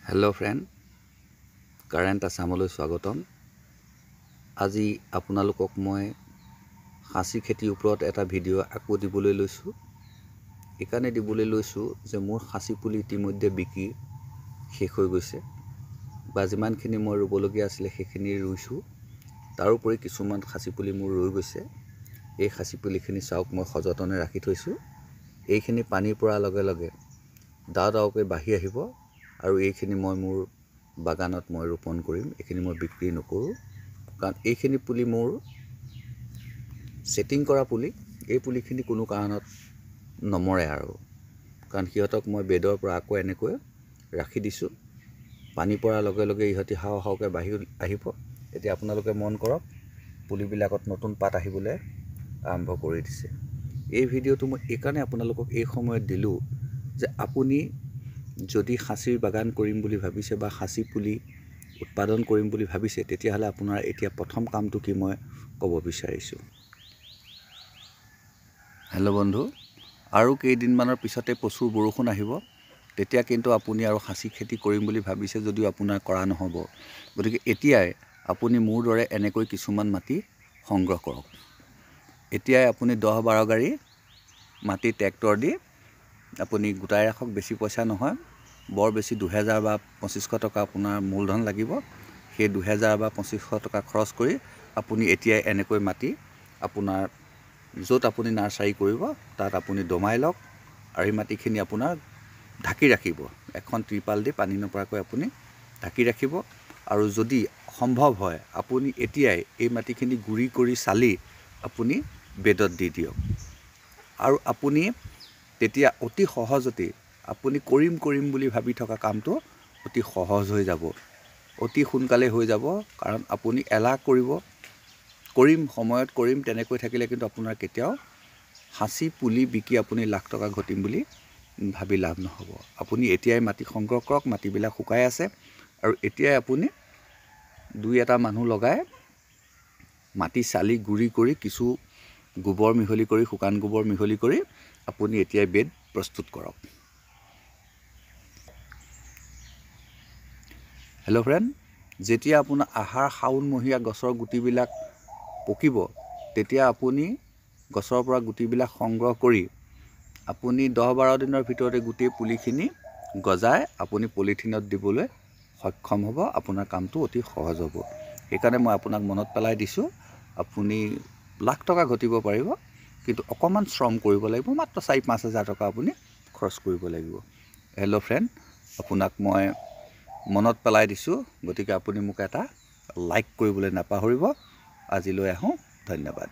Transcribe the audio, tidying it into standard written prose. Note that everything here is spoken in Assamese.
हेलो फ्रेंड कारेन्ट आसामলৈ स्वागतम। আজি আপোনালোকক মই খাসী খেতিৰ ওপৰত এটা ভিডিঅ' আকো দিবলৈ লৈছো। একানে দিবলৈ লৈছো যে মোৰ খাসী পুলি ইতিমধ্যে বিকি শেষ হৈ গৈছে বা যিমানখিনি মই ৰুবলগীয়া আছিল সেইখিনি ৰুইছো। তাৰ উপৰি কিছুমান খাসী পুলি মোৰ ৰৈ গৈছে। এই খাসী পুলিখিনি চাওক মই সযতনে ৰাখি থৈছো। এইখিনি পানীৰ পৰা লগে লগে দাওকে বাঢ়ি আহিব আৰু এইখিনি মই মোৰ বাগানত মই ৰোপণ কৰিম। এইখিনি মই বিক্ৰী নকৰো কাৰণ এইখিনি পুলি মোৰ সেটিং কৰা পুলি। এই পুলিখিনি কোনো কাৰণত নমৰে আৰু কাৰণ হিয়তক মই বেডৰ পৰা আকৌ এনেকৈ ৰাখি দিছো। পানী পৰা লগে লগে ইহতি হাওকে বাঢ়ি আহিব। এতিয়া আপোনালোকে মন কৰক পুলিবিলাকত নতুন পাত আহিবলৈ আৰম্ভ কৰি দিছে। এই ভিডিঅ'টো মই এইকাৰণে আপোনালোকক এই সময়ত দিলো যে আপুনি যদি খাসীৰ বাগান কৰিম বুলি ভাবিছে বা খাসী পুলি উৎপাদন কৰিম বুলি ভাবিছে তেতিয়া হলে আপোনাৰ এতিয়া প্ৰথম কামটো কি মই ক'ব বিচাৰিছো। হেল্ল' বন্ধু, আৰু কেইদিনমানৰ পিছতে প্ৰচুৰ বৰষুণ আহিব। তেতিয়া কিন্তু আপুনি আৰু খাসী খেতি কৰিম বুলি ভাবিছে যদিও আপোনাৰ কৰা নহ'ব। গতিকে এতিয়াই আপুনি মোৰ দৰে এনেকৈ কিছুমান মাটি সংগ্ৰহ কৰক। এতিয়াই আপুনি 10-12 গাড়ী মাটি ট্ৰেক্টৰ দি আপুনি গোটাই ৰাখক। বেছি পইচা নহয়, বৰ বেছি 2000 বা 2500 টকা আপোনাৰ মূলধন লাগিব। সেই 2000 বা 2500 টকা খৰচ কৰি আপুনি এতিয়াই এনেকৈ মাটি আপোনাৰ য'ত আপুনি নাৰ্সাৰী কৰিব তাত আপুনি দমাই লওক আৰু এই মাটিখিনি আপোনাৰ ঢাকি ৰাখিব। এখন ত্ৰিপাল দি পানী নপৰাকৈ আপুনি ঢাকি ৰাখিব আৰু যদি সম্ভৱ হয় আপুনি এতিয়াই এই মাটিখিনি গুৰি কৰি চালি আপুনি বেডত দি দিয়ক আৰু আপুনি তেতিয়া অতি সহজতে আপুনি কৰিম বুলি ভাবি থকা কামটো অতি সহজ হৈ যাব, অতি সোনকালে হৈ যাব। কাৰণ আপুনি এলাহ কৰিম সময়ত কৰিম তেনেকৈ থাকিলে কিন্তু আপোনাৰ কেতিয়াও খাসী পুলি বিকি আপুনি লাখ টকা ঘটিম বুলি ভাবি লাভ নহ'ব। আপুনি এতিয়াই মাটি সংগ্ৰহ কৰক। মাটিবিলাক শুকাই আছে আৰু এতিয়াই আপুনি 2-এটা মানুহ লগাই মাটি চালি গুৰি কৰি কিছু গোবৰ মিহলি কৰি শুকান গোবৰ মিহলি কৰি আপুনি এতিয়াই বেড প্ৰস্তুত কৰক। হেল্ল' ফ্ৰেণ্ড, যেতিয়া আপোনাৰ আহাৰ শাওন মহীয়া গছৰ গুটিবিলাক পকিব তেতিয়া আপুনি গছৰ পৰা গুটিবিলাক সংগ্ৰহ কৰি আপুনি 10-12 দিনৰ ভিতৰতে গোটেই পুলিখিনি গজাই আপুনি পলিথিনত দিবলৈ সক্ষম হ'ব। আপোনাৰ কামটো অতি সহজ হ'ব। সেইকাৰণে মই আপোনাক মনত পেলাই দিছো আপুনি লাখ টকা ঘটিব পাৰিব, কিন্তু অকমান শ্ৰম কৰিব লাগিব। মাত্ৰ 4-5 হাজাৰ টকা আপুনি খৰচ কৰিব লাগিব। হেল্ল' ফ্ৰেণ্ড, আপোনাক মই মনত পেলাই দিছো, গতিকে আপুনি মোক এটা লাইক কৰিবলৈ নাপাহৰিব। আজিলৈ আহোঁ, ধন্যবাদ।